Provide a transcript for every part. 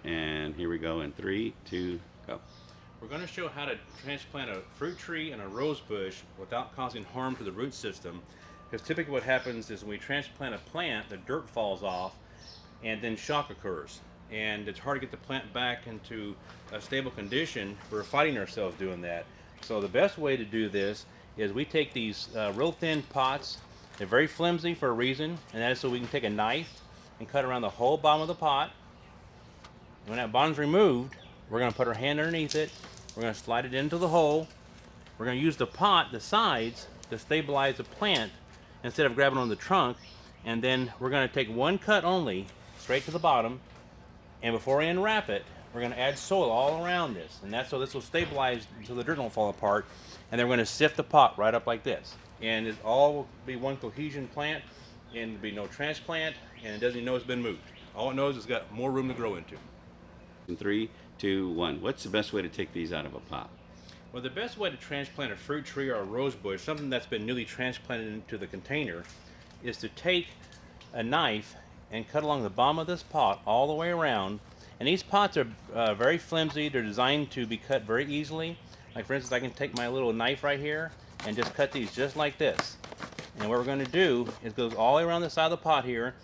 And here we go in 3, 2, go. We're going to show how to transplant a fruit tree and a rose bush without causing harm to the root system. Because typically what happens is when we transplant a plant, the dirt falls off and then shock occurs. And it's hard to get the plant back into a stable condition. We're fighting ourselves doing that. So the best way to do this is we take these real thin pots. They're very flimsy for a reason, and that is so we can take a knife and cut around the whole bottom of the pot. And when that bottom's removed, we're going to put our hand underneath it. We're going to slide it into the hole. We're going to use the pot, the sides, to stabilize the plant instead of grabbing on the trunk. And then we're going to take one cut only, straight to the bottom. And before we unwrap it, we're going to add soil all around this. And that's so this will stabilize until the dirt won't fall apart. And then we're going to sift the pot right up like this. And it all will be one cohesion plant, and there'll be no transplant, and it doesn't even know it's been moved. All it knows is it's got more room to grow into. In 3, 2, 1. What's the best way to take these out of a pot? Well, the best way to transplant a fruit tree or a rose bush, something that's been newly transplanted into the container, is to take a knife and cut along the bottom of this pot all the way around. And these pots are very flimsy. They're designed to be cut very easily. Like for instance, I can take my little knife right here and just cut these just like this. And what we're going to do is go all the way around the side of the pot here,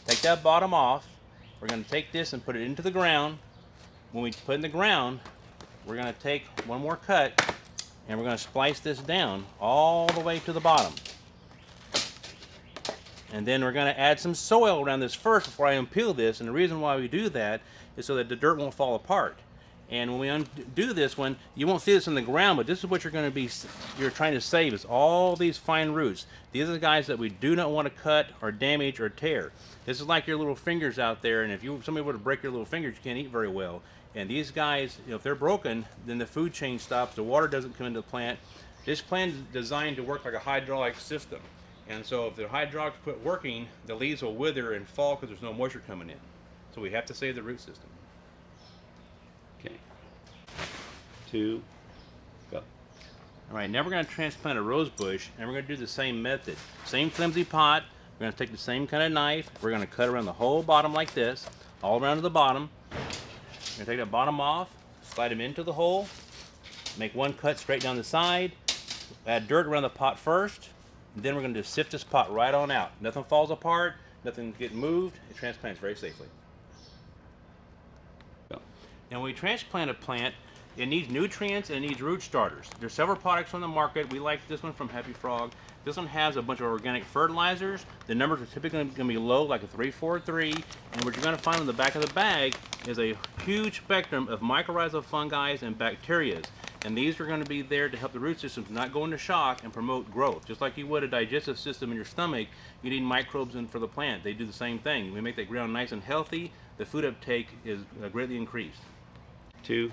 take that bottom off. We're going to take this and put it into the ground. When we put it in the ground, we're going to take one more cut and we're going to splice this down all the way to the bottom. And then we're going to add some soil around this first before I unpeel this. And the reason why we do that is so that the dirt won't fall apart. And when we undo this one, you won't see this in the ground, but this is what you're trying to save, is all these fine roots. These are the guys that we do not want to cut or damage or tear. This is like your little fingers out there, and if somebody were to break your little fingers, you can't eat very well. And these guys, if they're broken, then the food chain stops, the water doesn't come into the plant. This plant is designed to work like a hydraulic system. And so if the hydraulics quit working, the leaves will wither and fall because there's no moisture coming in. So we have to save the root system. Okay. 2, go. All right, now we're going to transplant a rose bush, and we're going to do the same method. Same flimsy pot. We're going to take the same kind of knife. We're going to cut around the whole bottom like this, all around to the bottom. We're going to take that bottom off, slide them into the hole, make one cut straight down the side, add dirt around the pot first, and then we're going to just sift this pot right on out. Nothing falls apart, nothing gets moved. It transplants very safely. Go. Now, when we transplant a plant, it needs nutrients and it needs root starters. There's several products on the market. We like this one from Happy Frog. This one has a bunch of organic fertilizers. The numbers are typically going to be low, like a 343. And what you're going to find on the back of the bag is a huge spectrum of mycorrhizal fungi and bacteria. And these are going to be there to help the root system not go into shock and promote growth. Just like you would a digestive system in your stomach, you need microbes in for the plant. They do the same thing. We make that ground nice and healthy. The food uptake is greatly increased. 2.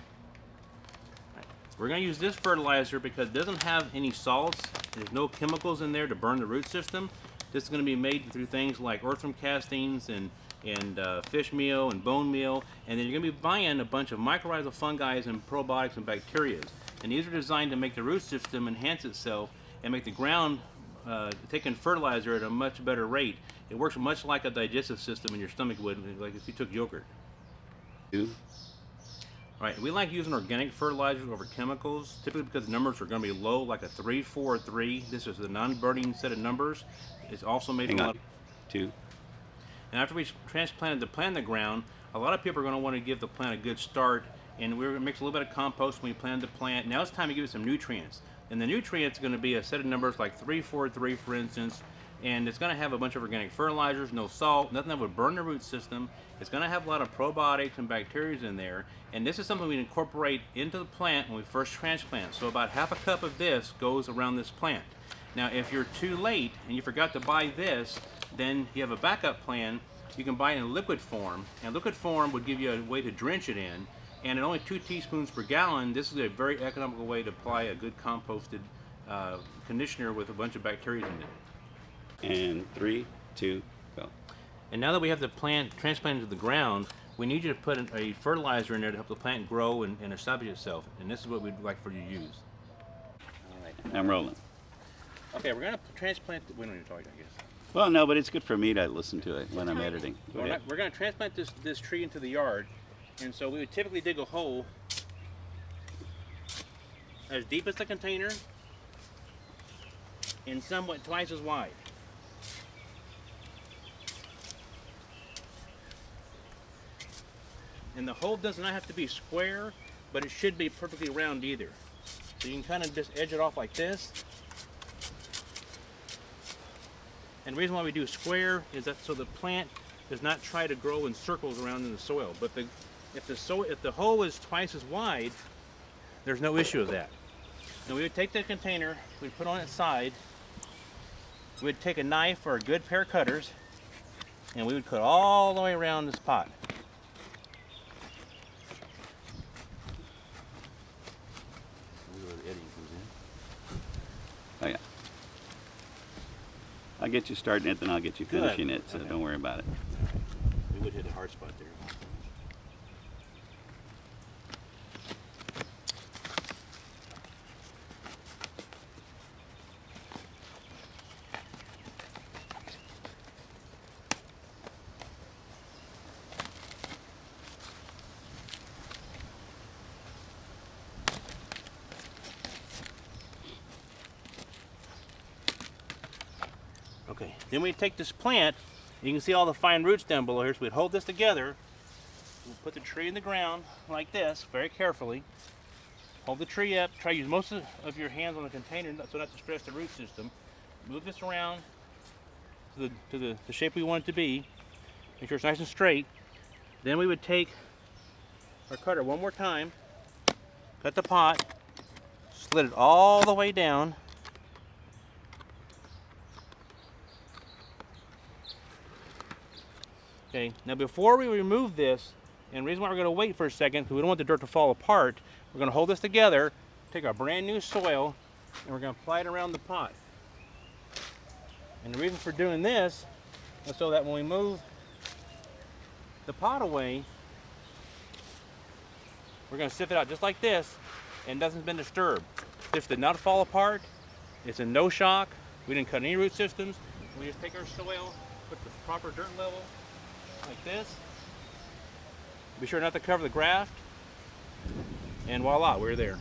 We're going to use this fertilizer because it doesn't have any salts. There's no chemicals in there to burn the root system. This is going to be made through things like earthworm castings and fish meal and bone meal. And then you're going to be buying a bunch of mycorrhizal fungi and probiotics and bacteria. And these are designed to make the root system enhance itself and make the ground take in fertilizer at a much better rate. It works much like a digestive system in your stomach would, like if you took yogurt. 2. All right, we like using organic fertilizers over chemicals, typically because the numbers are going to be low, like a 343. This is the non-burning set of numbers. It's also made Hang a on. lot. 2. And after we transplanted the plant in the ground, a lot of people are going to want to give the plant a good start, and we're going to mix a little bit of compost when we planted the plant. Now it's time to give it some nutrients. And the nutrients are going to be a set of numbers like 343, for instance, and it's going to have a bunch of organic fertilizers, no salt, nothing that would burn the root system. It's going to have a lot of probiotics and bacteria in there, and this is something we incorporate into the plant when we first transplant. So about half a cup of this goes around this plant. Now if you're too late and you forgot to buy this, then you have a backup plan. You can buy it in liquid form, and liquid form would give you a way to drench it in, and at only 2 teaspoons per gallon, this is a very economical way to apply a good composted conditioner with a bunch of bacteria in it. And 3, 2, go. And now that we have the plant transplanted to the ground, we need you to put a fertilizer in there to help the plant grow and establish itself. And this is what we'd like for you to use. All right. I'm rolling. Okay, we're going to transplant. We don't need to talk, I guess. Well, no, but it's good for me to listen to it when I'm editing. We're going to transplant this tree into the yard. And so we would typically dig a hole as deep as the container and somewhat twice as wide. And the hole does not have to be square, but it should be perfectly round either. So you can kind of just edge it off like this. And the reason why we do square is that so the plant does not try to grow in circles around in the soil. But if the hole is twice as wide, there's no issue with that. Now we would take the container, we'd put on its side, we'd take a knife or a good pair of cutters, and we would cut all the way around this pot. Oh yeah. I'll get you starting it, then I'll get you finishing it, so Okay. don't worry about it. We would hit a hard spot there. Okay, then we take this plant, you can see all the fine roots down below here, so we'd hold this together, we'll put the tree in the ground like this, very carefully, hold the tree up, try to use most of your hands on the container so not to stress the root system, move this around to the shape we want it to be, make sure it's nice and straight, then we would take our cutter one more time, cut the pot, slid it all the way down, okay, now before we remove this, and the reason why we're going to wait for a second, because we don't want the dirt to fall apart, we're going to hold this together, take our brand new soil, and we're going to apply it around the pot. And the reason for doing this is so that when we move the pot away, we're going to sift it out just like this, and it hasn't been disturbed. This did not fall apart, it's in no shock, we didn't cut any root systems, we just take our soil, put the proper dirt level, like this. Be sure not to cover the graft, and voila, we're there.